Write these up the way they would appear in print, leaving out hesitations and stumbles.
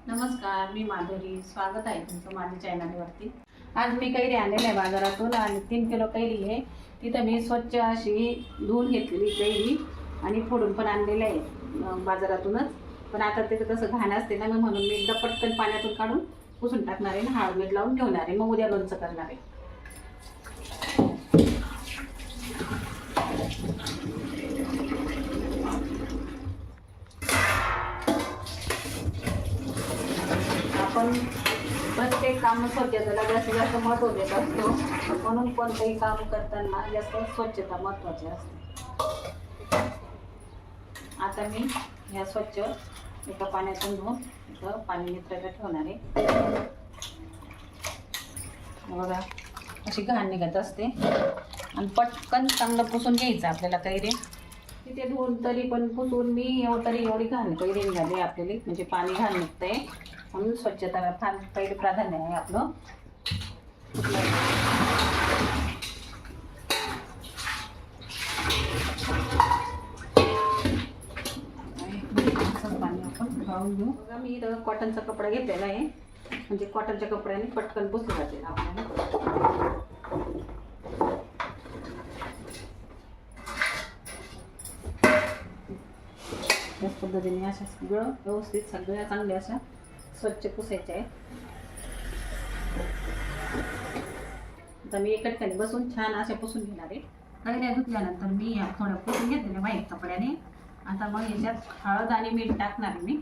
नमस्कार, मी माधुरी. स्वागत आहे तुमचं माझ्या चॅनलवरती. आज मी कैरी आणलेली आहे बाजारातून आणि 3 किलो कैरी आहे. तिथं मी स्वच्छ अशी धुवून घेतलेली कैरी आणि फोडून पण आणलेली आहे बाजारातूनच. पण आता त्याचं कसं घाण असते ना, म्हणून मी एकदा पटकन पाण्यातून काढून पुसून टाकणार आहे, हळद मीठ लावून ठेवणार आहे. मग उद्या लोणचं करणार आहे. आपण प्रत्येक काम स्वच्छतेला जास्तीत जास्त महत्त्व देत असतो, म्हणून कोणतंही काम करताना जास्त स्वच्छता महत्त्वाची असते. आता मी ह्या स्वच्छ एका पाण्यातून धुवून इथं पाणी निथळायला ठेवणार आहे. बघा अशी घाण निघत असते आणि पटकन चांगलं पुसून घ्यायचं आपल्याला कैरी. तिथे धुवून तरी पण पुसून मी एवढी घाण कैरी निघाली आपल्याला, म्हणजे पाणी घाण निघतंय म्हणून स्वच्छता फार पहिले प्राधान्य आहे आपलं. पाणी आपण गाळून घेऊ. बघा मी इथं कॉटनचा कपडा घेतलेला आहे, म्हणजे कॉटनच्या कपड्याने पटकन पुसलं जाते आपल्याला. याच पद्धतीने अशा सगळं व्यवस्थित सगळ्या चांगल्या अशा स्वच्छ पुसायच्या आहे. आता मी एका ठिकाणी बसून छान अशा पुसून घेणार आहे. कैऱ्या धुतल्यानंतर मी थोड्या पुसून घेतलेल्या व्हाईट कपड्याने. आता मग याच्यात हळद आणि मीठ टाकणार आहे मी,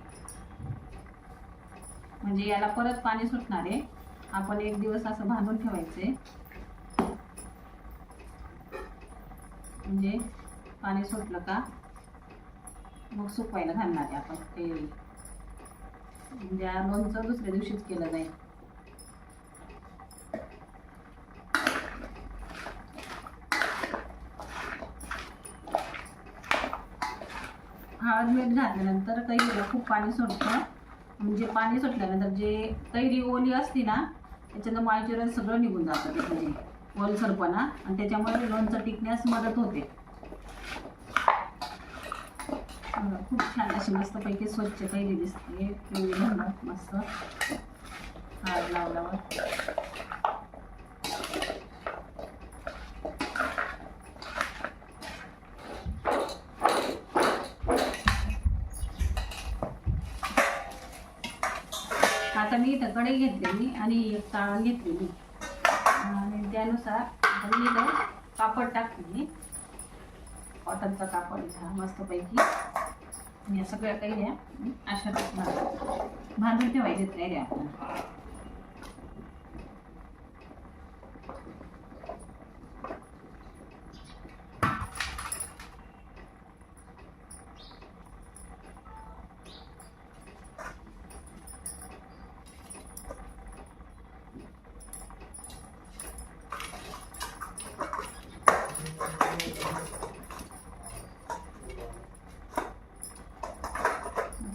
म्हणजे याला परत पाणी सुटणार आहे. आपण एक दिवस असं बांधून ठेवायचे, म्हणजे पाणी सुटलं का मग सुकवायला घालणार आहे आपण कैरी. म्हणजे लोणचं दुसऱ्या दिवशीच केलं जाईल. हळद मीठ घातल्यानंतर कैरीला खूप पाणी सुटतं. म्हणजे पाणी सुटल्यानंतर जे कैरी ओली असते ना, त्याच्यानं मॉइश्चर सगळं निघून जातं, म्हणजे ओलसरपणा, आणि त्याच्यामुळे लोणचं टिकण्यास मदत होते. खूप छान अशी मस्तपैकी स्वच्छ कैरी दिसते, पिवळी धमक मस्त हळद लावल्यावर. आता मी इथं कढई घेतलेली आणि एक चाळण घेतलेली आणि त्यानुसार मी इथं कापड टाकली, कॉटनचा कापड इथं मस्तपैकी. या सगळ्या कैऱ्या अशा बांधून ठेवायच्या कैऱ्या आपण.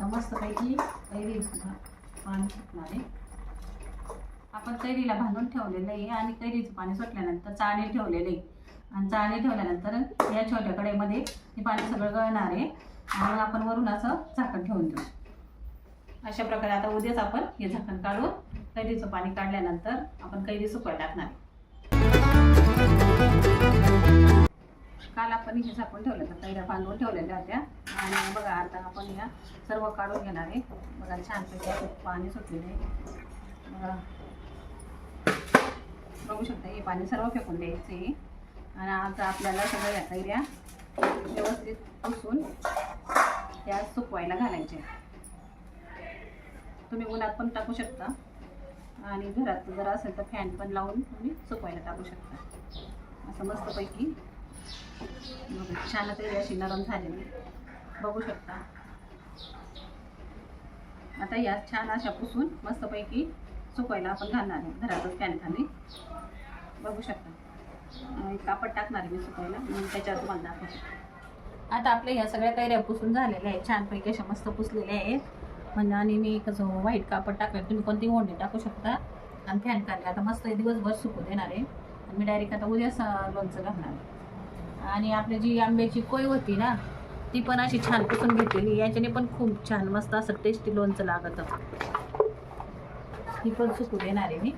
मस्तपैकी कैरी पाणी सुटणार आहे. आपण कैरीला बांधून ठेवलेलं आहे आणि कैरीचं पाणी सुटल्यानंतर चाळणी ठेवलेलं आहे, आणि चाळणी ठेवल्यानंतर या छोट्या कढईमध्ये हे पाणी सगळं गळणार आहे आणि आपण वरून असं झाकण ठेवून देऊ. अशा प्रकारे आता उद्याच आपण हे झाकण काढून कैरीचं पाणी काढल्यानंतर आपण कैरी सुकवायला टाकणार आहे. काल आपण हे झाकून ठेवलं तर कैऱ्या बांधून ठेवलेल्या होत्या, आणि बघा आता आपण या सर्व काढून घेणार आहे. बघा छानपैकी पाणी सुटलेलं आहे. बघा बघू शकता, हे पाणी सर्व फेकून द्यायचं आहे. आणि आता आपल्याला सगळ्या कैऱ्या व्यवस्थित पुसून त्या सुकवायला घालायच्या. तुम्ही उन्हात पण टाकू शकता, आणि घरात जर असेल तर फॅन पण लावून तुम्ही सुकवायला टाकू शकता. असं मस्तपैकी छान कैरी अशी नरम झालेली बघू शकता. आता या छान अशा पुसून मस्तपैकी सुकवायला आपण घालणार आहे घरातच फॅन खाली. बघू शकता कापड टाकणार आहे मी सुकवायला, म्हणून त्याच्यावर तुम्हाला दाखवते. आता आपल्या ह्या सगळ्या कैऱ्या पुसून झालेल्या आहेत, छानपैकी अशा मस्त पुसलेल्या आहेत. म्हणजे आणि मी एक व्हाईट कापड टाकलं, तुम्ही कोणती ओढणी टाकू शकता, आणि फॅन खाली आता मस्त दिवसभर सुकू देणार आहे. मी डायरेक्ट आता उद्याच लोणचं घालणार आहे. आणि आपली जी आंब्याची कोय होती ना, ती पण अशी छान पुसून घेतलेली. याच्याने पण खूप छान मस्त असं टेस्टी लोणचं लागतं. ही पण सुकू देणार आहे मी.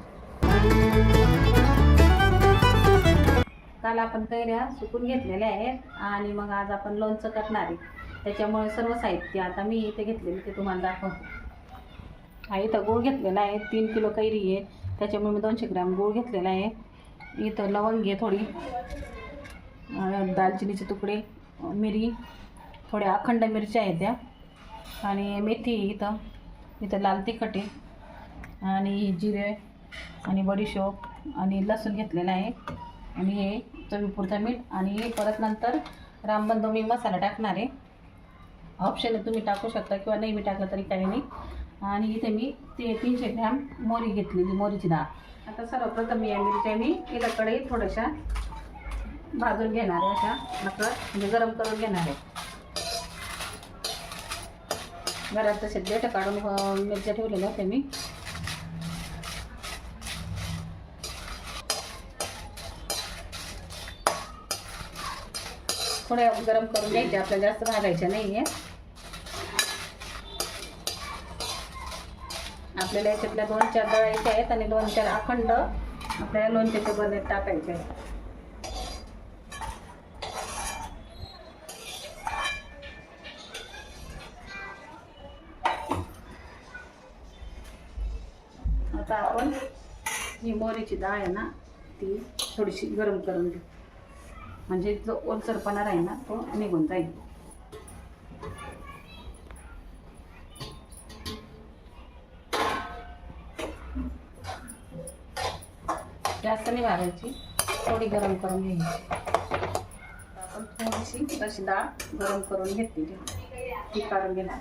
काल आपण कैऱ्या सुकून घेतलेल्या आहेत आणि मग आज आपण लोणचं करणार आहे. त्याच्यामुळे सर्व साहित्य आता मी इथे घेतलेले ते तुम्हाला दाखवतो. हा इथं गूळ घेतलेला आहे, 3 किलो कैरी आहे, त्याच्यामुळे मी 200 ग्रॅम गूळ घेतलेला आहे. इथं लवंग आहे थोडी, दालचिनीचे तुकडे, मिरी, थोड्या अखंड मिरच्या आहेत त्या, आणि मेथी इथं लाल तिखट आहे, आणि जिरे आणि बडीशोप आणि लसूण घेतलेला आहे, आणि हे चवीपुरतं मीठ, आणि परत नंतर रामबंधू मी मसाला टाकणार आहे. ऑप्शन आहे, तुम्ही टाकू शकता किंवा नाही मी टाकलं तरी काही नाही. आणि इथे मी 300 ग्रॅम मोहरी घेतलेली, मोहरीची डाळ. आता सर्वप्रथम या मिरच्या मी इथं कढईत थोड्याशा भाजून घेणार आहे, अशा म्हणजे गरम करून घेणार आहे. घरात तसे देठ काढून मिरच्या ठेवलेल्या होत्या मी. थोड्या गरम करून घ्यायच्या, आपल्याला जास्त भाजायच्या नाही आहे. आपल्याला याच्यातल्या 2-4 दळायच्या आहेत आणि 2-4 अखंड आपल्याला लोणच्याच्या बरणीत टाकायचे आहेत. आता आपण ही मोहरीची डाळ आहे ना, ती थोडीशी गरम करून घेऊ, म्हणजे जो ओलसरपणा राहील ना तो निघून जाईल. जास्त नाही भाजायची, थोडी गरम करून घ्यायची. आपण थोडीशी अशी डाळ गरम करून घेतली, ती काढून घेणार.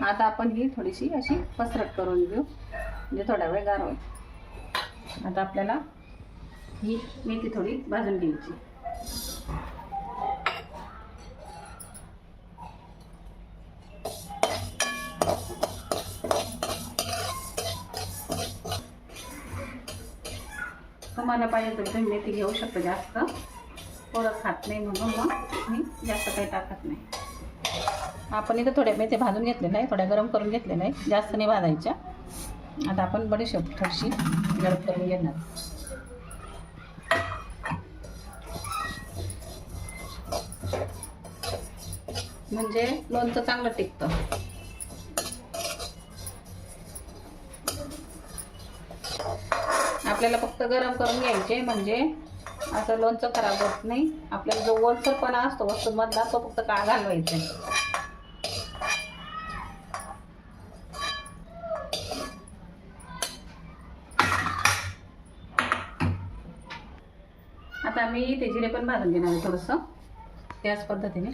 आता आपण ही थोडीशी अशी पसरट करून घेऊ, म्हणजे थोडा वेळ गार होईल. आता आपल्याला ही मेथी थोडी भाजून घ्यायची. तुम्हाला पाहिजे तर तुम्ही मेथी घेऊ शकता जास्त, पोरं खात नाही म्हणून मग मी जास्त काही टाकत नाही. आपण इथं थोड्या मेथी भाजून घेतलेल्या आहे, थोड्या गरम करून घेतलेल्या आहे, जास्त नाही भाजायच्या. आता आपण बडीशेप थोडीशी गरम करून घेणार, म्हणजे लोणचं चांगलं टिकतं. आपल्याला फक्त गरम करून घ्यायचे, म्हणजे असं लोणचं खराब होत नाही. आपल्याला जो ओलसरपणा असतो वस्तूंमधला तो फक्त काळ घालवायचा. आता मी ते जिरे पण भाजून घेणार आहे थोडंसं त्याच पद्धतीने.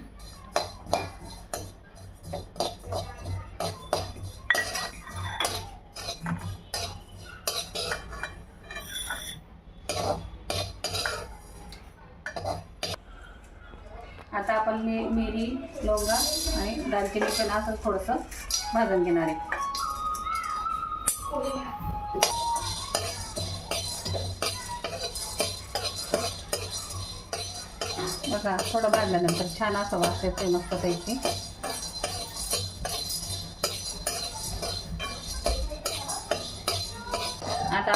आता आपण मिरी, लवंगा आणि दालचिनी पण असं थोडंसं भाजून घेणार आहे. बघा, थोडं भाजल्यानंतर छान असं वास येते मस्तपैकी. आता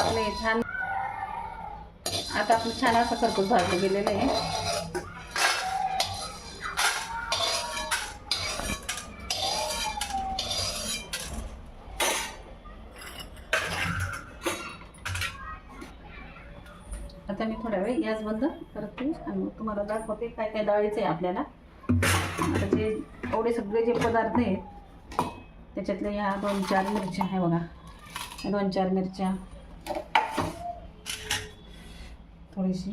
आपलं छान असं खरपूस भाजलं गेलेलं आहे. आता मी थोड्या वेळ गॅस बंद करते आणि मग तुम्हाला दाखवते काय काय दळायचं आहे आपल्याला. आता जे एवढे सगळे जे पदार्थ आहेत त्याच्यातल्या ह्या 2-4 मिरच्या आहे बघा, 2-4 मिरच्या, थोडीशी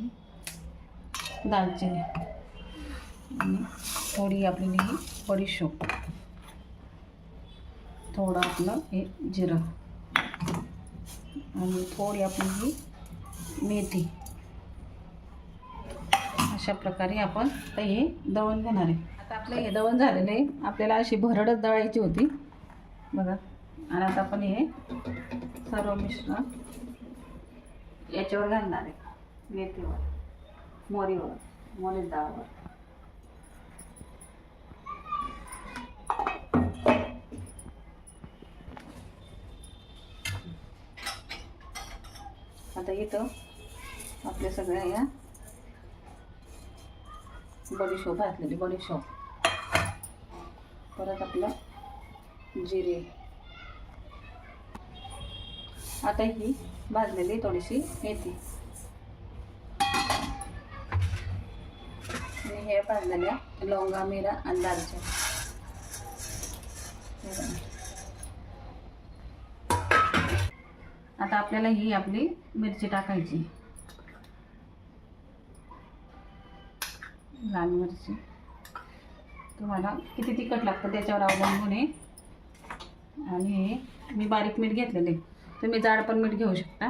दालचिनी आणि थोडी आपली ही बडीशोप, थोडं आपलं हे जिरं आणि थोडी आपली ही मेथी. अशा प्रकारे आपण हे दळून घेणार आहे. आता आपलं हे दळण झालेलं आहे. आपल्याला अशी भरडच दळायची होती बघा. आणि आता आपण हे सर्व मिश्रण याच्यावर घालणार आहे, मेथीवर, मोहरीवर, मोहरी डाळवर. आता इथं आपल्या सगळ्या या बडीशोप घातलेली, बडीशोप, परत आपलं जिरे, आता ही भाजलेली थोडीशी मेथी आणि हे भाजलेल्या लवंगा, मिरा आणि दालचिनी. आता आपल्याला ही आपली मिरची टाकायची, लाल मिरची. तुम्हाला किती तिखट लागतं त्याच्यावर अवलंबून आहे. आणि हे मी बारीक मीठ घेतलेले, तुम्ही जाड पण मीठ घेऊ शकता.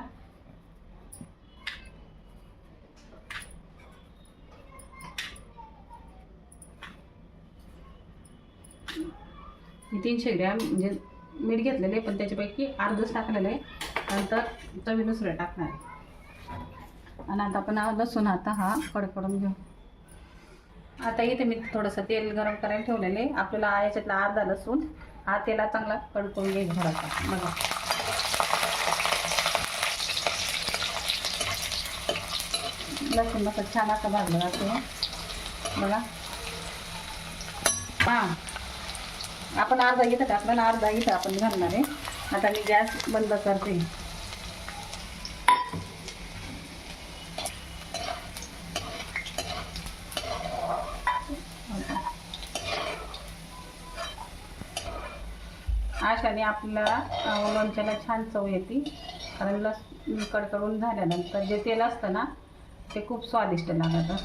मी 300 ग्रॅम म्हणजे मीठ घेतलेले, पण त्याच्यापैकी अर्धच टाकलेलं आहे, नंतर चवीनुसार टाकणार आहे. आणि आता आपण लसूण आता हा कडकडून घेऊ. आता इथे मी थोडंसं तेल गरम करायला ठेवलेलं आहे. आपल्याला याच्यातला अर्धा लसूण हा तेलात चांगला कडकून घ्यायचा थोडासा. बघा लसूण मस्त छान असं भाजलं जातं. बघा हां, आपण अर्धा इथं टाकलं ना, अर्धा इथं आपण घालणार आहे. आता मी गॅस बंद करते. अशाने आपल्याला लोणच्याला छान चव येते. कारण कडकडून झाल्यानंतर जे तेल असतं ना ते खूप स्वादिष्ट लागतं,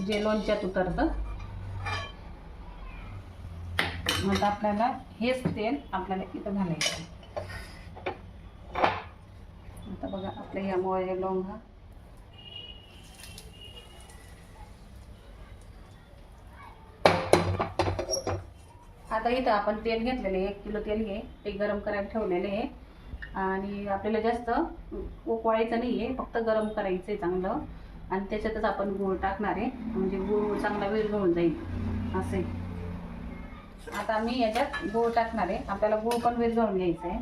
जे लोणच्यात उतरतं. मग आपल्याला हेच तेल आपल्याला इथं घालायचं. आता बघा आपल्या या मोहरी, लवंगा, आता इथं आपण तेल घेतलेले 1 किलो तेल घे, ते गरम करायला ठेवलेले आहे. आणि आपल्याला जास्त उकळायचं नाही आहे, फक्त गरम करायचं आहे चांगलं. आणि त्याच्यातच आपण गूळ टाकणार आहे, म्हणजे गूळ चांगला विरघळून जाईल असे. आता मी याच्यात गूळ टाकणार आहे. आपल्याला गूळ पण विरघळून घ्यायचं आहे,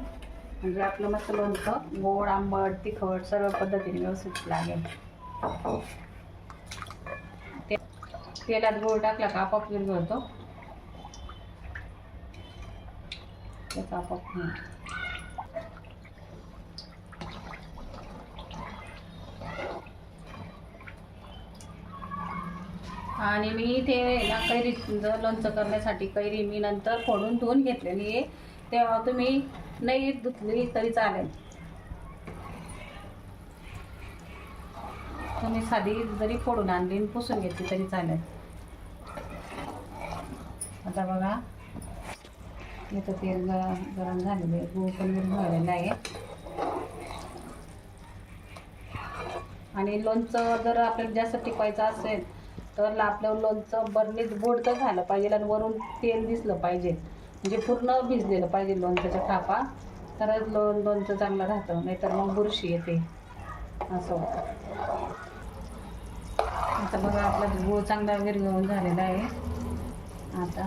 म्हणजे आपलं मस्त लोणचं गोड, आंबट, तिखट सर्व पद्धतीने व्यवस्थित लागेल. तेलात गूळ टाकला का आपोआप विरघळतो, त्याचा आपोआप नाही. आणि मी इथे ना कैरीचं लोणचं करण्यासाठी कैरी मी नंतर फोडून धुवून घेतलेली आहे. तेव्हा तुम्ही नाही धुतली तरी चालेल, तुम्ही साधी जरी फोडून आणली आणि पुसून घेतली तरी चालेल. आता बघा इथं तेल गरम झालेलं आहे, गूळ पण विरघळलेला आहे. आणि लोणचं जर आपल्याला जास्त टिकवायचं असेल तर आपलं लोणचं बरणीत बुडतं झालं पाहिजे आणि वरून तेल दिसलं पाहिजे, म्हणजे पूर्ण भिजलेलं पाहिजे लोणच्याच्या खापा, तरच लोणचं चांगलं राहतं, नाहीतर मग बुरशी येते असं होतं. आता बघा आपला गूळ चांगला विरघळून झालेला आहे. आता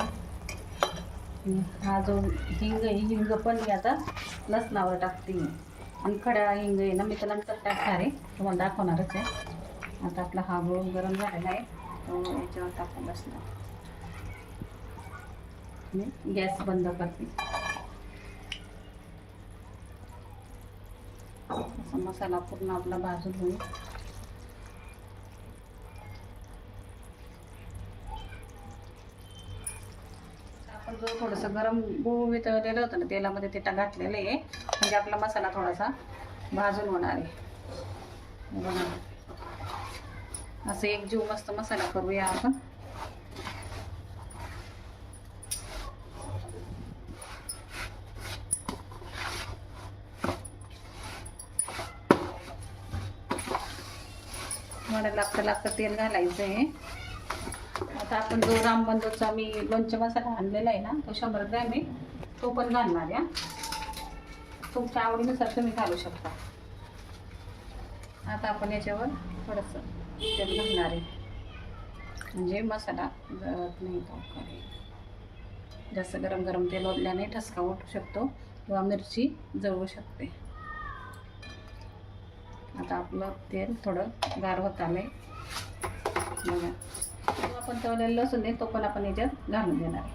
हा जो हिंग आहे, हिंग पण मी आता लसणावर टाकते. आणि खड्या हिंग आहे ना, मी तर नंतर टाकणार आहे, तुम्हाला दाखवणारच आहे. आता आपला हा गूळ गरम झालेला आहे, तो याच्यावर टाकून बसणार. मी गॅस बंद करते. असा मसाला पूर्ण आपला भाजून होईल. आपण जो थोडंसं गरम गूळ वितळलेलं होतं ना तेलामध्ये, ते घातलेलं आहे, म्हणजे आपला मसाला थोडासा भाजून होणार आहे. बघा असं एक जीव मस्त मसाला करूया आपण. मला लागतं तेल घालायचं आहे. आता आपण जो रामबंधूचा मी लोणचे मसाला आणलेला आहे ना, तो 100 ग्रॅम आहे, तो पण घालणार आहे. तुमच्या आवडीनुसार तुम्ही घालू शकता. आता आपण याच्यावर थोडंसं तेल घालणार आहे, म्हणजे मसाला जळत नाही. जास्त गरम गरम तेल ओतल्याने ठसका उठू शकतो किंवा मिरची जळू शकते. आता आपलं तेल थोडं गार होत आलंय बघा. जो आपण तळलेलं लसूण आहे तो पण आपण याच्यात घालून देणार आहे.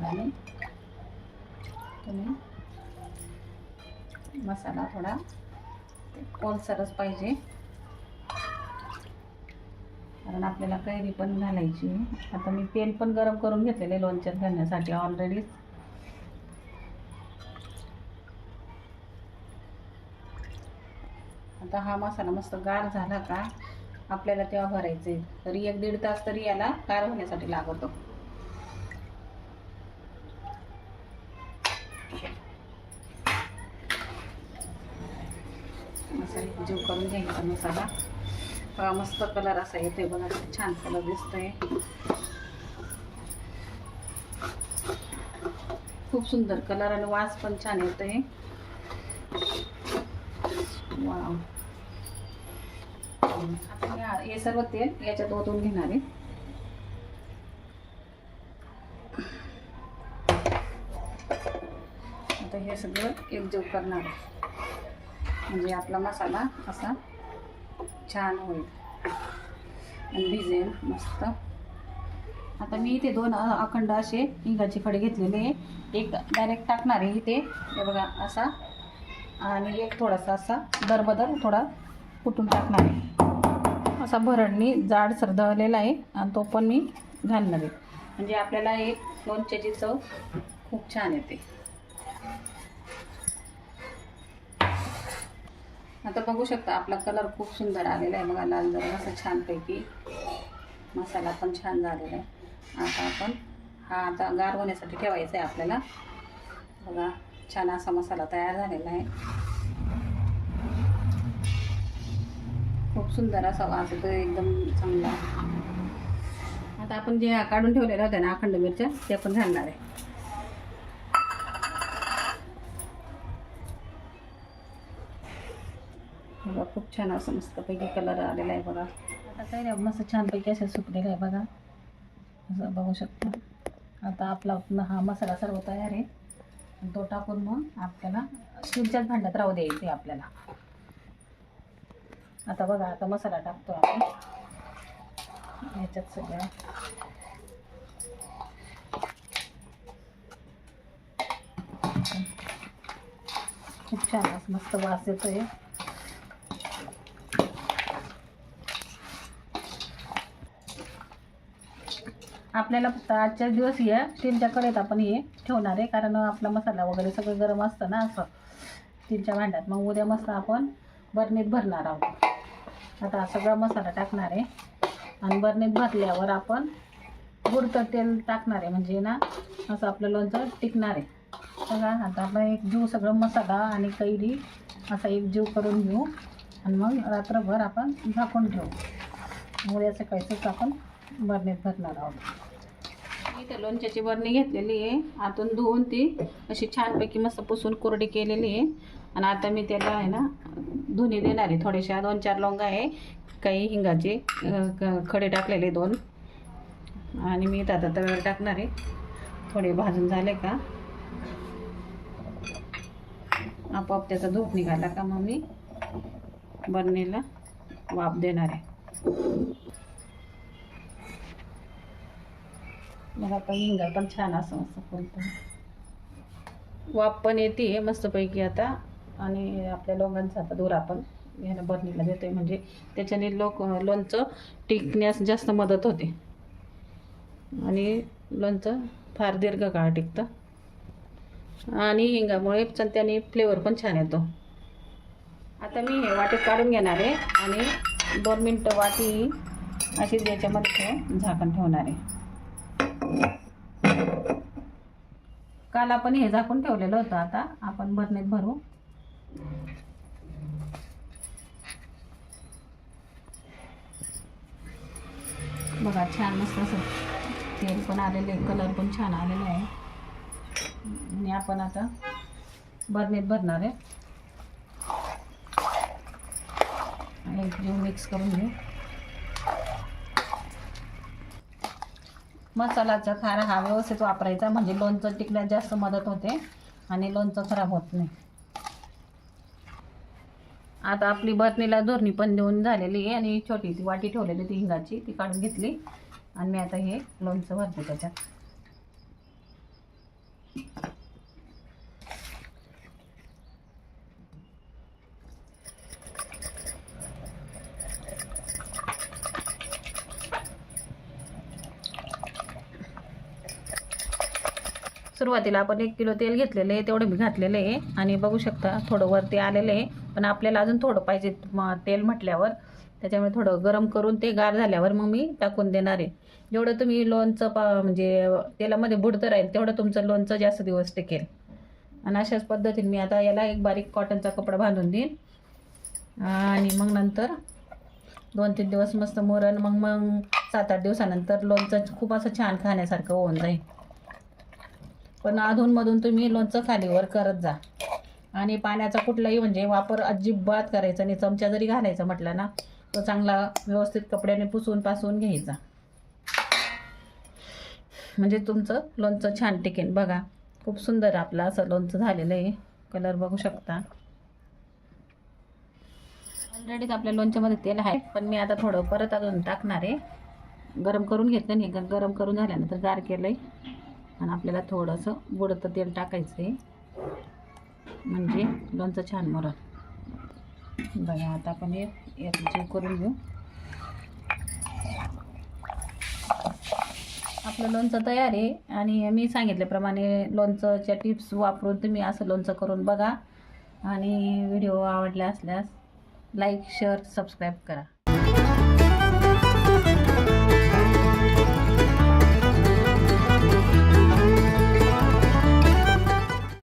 आणि तुम्ही मसाला थोडा ओलसरच पाहिजे, कारण आपल्याला कैरी पण घालायची. आता मी तेल पण गरम करून घेतलेले लोणच्यात घालण्यासाठी ऑलरेडी. आता हा मसाला मस्त गार झाला का आपल्याला तेव्हा भरायचे. तरी 1-1.5 तास तरी याला गार होण्यासाठी लागतो. मसाला जीव करून घ्यायचा मसाला. बघा मस्त कलर असा येतोय बघा, छान कलर दिसतोय. खूप सुंदर कलर आणि वास पण छान येतोय. वाव. आता हे सर्व तेल याच्यात ओतून घेणार आहे. आता हे सगळं एकजीव करणार आहे, म्हणजे आपला मसाला असा छान होईल आणि भिजेल मस्त. आता मी इथे 2 अखंड असे हिंगाचे खडे घेतलेले आहे. एक डायरेक्ट टाकणार आहे इथे हे बघा असा, आणि एक थोडासा असा दरबदर थोडा कुटून टाकणार आहे. असा भरडणी जाडसर दळलेला आहे आणि तो पण मी घालणार आहे, म्हणजे आपल्याला एक लोणच्याची चव खूप छान येते. आता बघू शकता आपला कलर खूप सुंदर आलेला आहे बघा, लाल जरा असं छानपैकी. मसाला पण छान झालेला आहे. आता आपण हा आता गार होण्यासाठी ठेवायचा आहे आपल्याला. बघा छान असा मसाला तयार झालेला आहे. खूप सुंदर असा वास येतो एकदम चांगला. आता आपण जे काढून ठेवलेलं होतं ना अखंड मिरच्या ते पण घालणार आहे. बघा खूप छान असं मस्तपैकी कलर आलेला आहे बघा. आता काही नाही मस्त छानपैकी असं सुकलेलं आहे बघा, असं बघू शकता. आता आपला हा मसाला सर्व तयार आहे. तो टाकून मग आपल्याला स्टीलच्याच भांड्यात राहू द्यायचे आपल्याला. आता बघा आता मसाला टाकतो आपण याच्यात सगळ्या. खूप छान असं मस्त वास येतोय. आपल्याला फक्त आजच्याच दिवस हे स्टीलच्या कढईत आपण हे ठेवणार आहे, कारण आपला मसाला वगैरे सगळं गरम असतं ना असं स्टीलच्या भांड्यात. मग उद्या मस्त आपण बरणीत भरणार आहोत. आता सगळा मसाला टाकणार आहे आणि बरणीत भरल्यावर आपण बुडतं तेल टाकणार आहे, म्हणजे ना असं आपलं लोणचं टिकणार आहे. बघा आता आपण एक जीव सगळं मसाला आणि कैरी असा एक जीव करून घेऊ आणि मग रात्रभर आपण झाकून ठेवू. उद्या सकाळीच आपण बरणीत भरणार आहोत. इथे लोणच्याची बरणी घेतलेली आहे, आतून धुवून ती अशी छानपैकी मस्त पुसून कोरडी केलेली आहे. आणि आता मी त्याला आहे ना धुनी देणार आहे. थोडेशा 2-4 लवंगा आहे, काही हिंगाचे खडे टाकलेले 2, आणि मी आता तव्यावर टाकणार आहे. थोडे भाजून झाले का आपोआप त्याचा धूप निघाला का मग मी बरणीला वाफ देणार आहे. मग आता हिंगा पण छान असं मस्त फुलतं, वाफ पण येते मस्तपैकी आता. आणि आपल्या लोंगांचा आता धूर आपण ह्याला बरणीला देतोय, म्हणजे त्याच्याने लोणचं टिकण्यास जास्त मदत होते आणि लोणचं फार दीर्घकाळ टिकतं. आणि हिंगामुळे त्याने फ्लेवर पण छान येतो. आता मी हे वाटीत काढून घेणार आहे आणि 2 मिनटं वाटी अशीच याच्यामध्ये झाकण ठेवणार आहे. काल आपण हे झाकून ठेवलेलं होतं, आता आपण बरणीत भरू. बघा छान मस्त असं तेल पण आलेले, कलर पण छान आलेला आहे. आणि आपण आता बरणीत भरणार आहे. एक जीव मिक्स करून घेऊ. मसालाचा खारा हा व्यवस्थित वापरायचा, म्हणजे लोणचं टिकण्यास जास्त मदत होते आणि लोणचं खराब होत नाही. आता आपली बरणीला दोरणी पण देऊन झालेली आहे आणि छोटी ती वाटी ठेवलेली ती हिंगाची ती काढून घेतली आणि मी आता हे लोणचं भरते त्याच्यात. सुरुवातीला आपण 1 किलो तेल घेतलेलं आहे, तेवढं मी घातलेलं आहे आणि बघू शकता थोडं वरती आलेलं आहे, पण आपल्याला अजून थोडं पाहिजे तेल म्हटल्यावर. त्याच्यामुळे थोडं गरम करून ते गार झाल्यावर मग मी टाकून देणार आहे. जेवढं तुम्ही लोणचं म्हणजे तेलामध्ये बुडतं राहील तेवढं तुमचं लोणचं जास्त दिवस टिकेल. आणि अशाच पद्धतीने मी आता याला एक बारीक कॉटनचा कपडा बांधून देईन आणि मग नंतर 2-3 दिवस मस्त मुरण, मग 7-8 दिवसानंतर लोणचं खूप असं छान खाण्यासारखं होऊन जाईल. पण अधूनमधून तुम्ही लोणचं खालीवर करत जा आणि पाण्याचा कुठलाही म्हणजे वापर अजिबात करायचा नाही. चमचा जरी घालायचा म्हटलं ना तो चांगला व्यवस्थित कपड्याने पुसून घ्यायचा, म्हणजे तुमचं लोणचं छान टिकेल. बघा खूप सुंदर आपलं असं लोणचं झालेलं आहे. कलर बघू शकता. ऑलरेडीच आपल्या लोणच्यामध्ये तेल आहे, पण मी आता थोडं परत अजून टाकणार आहे. गरम करून घेतलं नाही, गरम करून झाल्यानंतर गार केलं आहे आणि आपल्याला थोडंसं बुडतं तेल टाकायचं आहे म्हणजे लोणचं छान मुरल. बघा आता आपण हे जीव करून घेऊ. आपलं लोणचं तयार आहे आणि मी सांगितल्याप्रमाणे लोणचंच्या टिप्स वापरून तुम्ही असं लोणचं करून बघा आणि व्हिडिओ आवडला असल्यास लाईक, शेअर, सबस्क्राईब करा.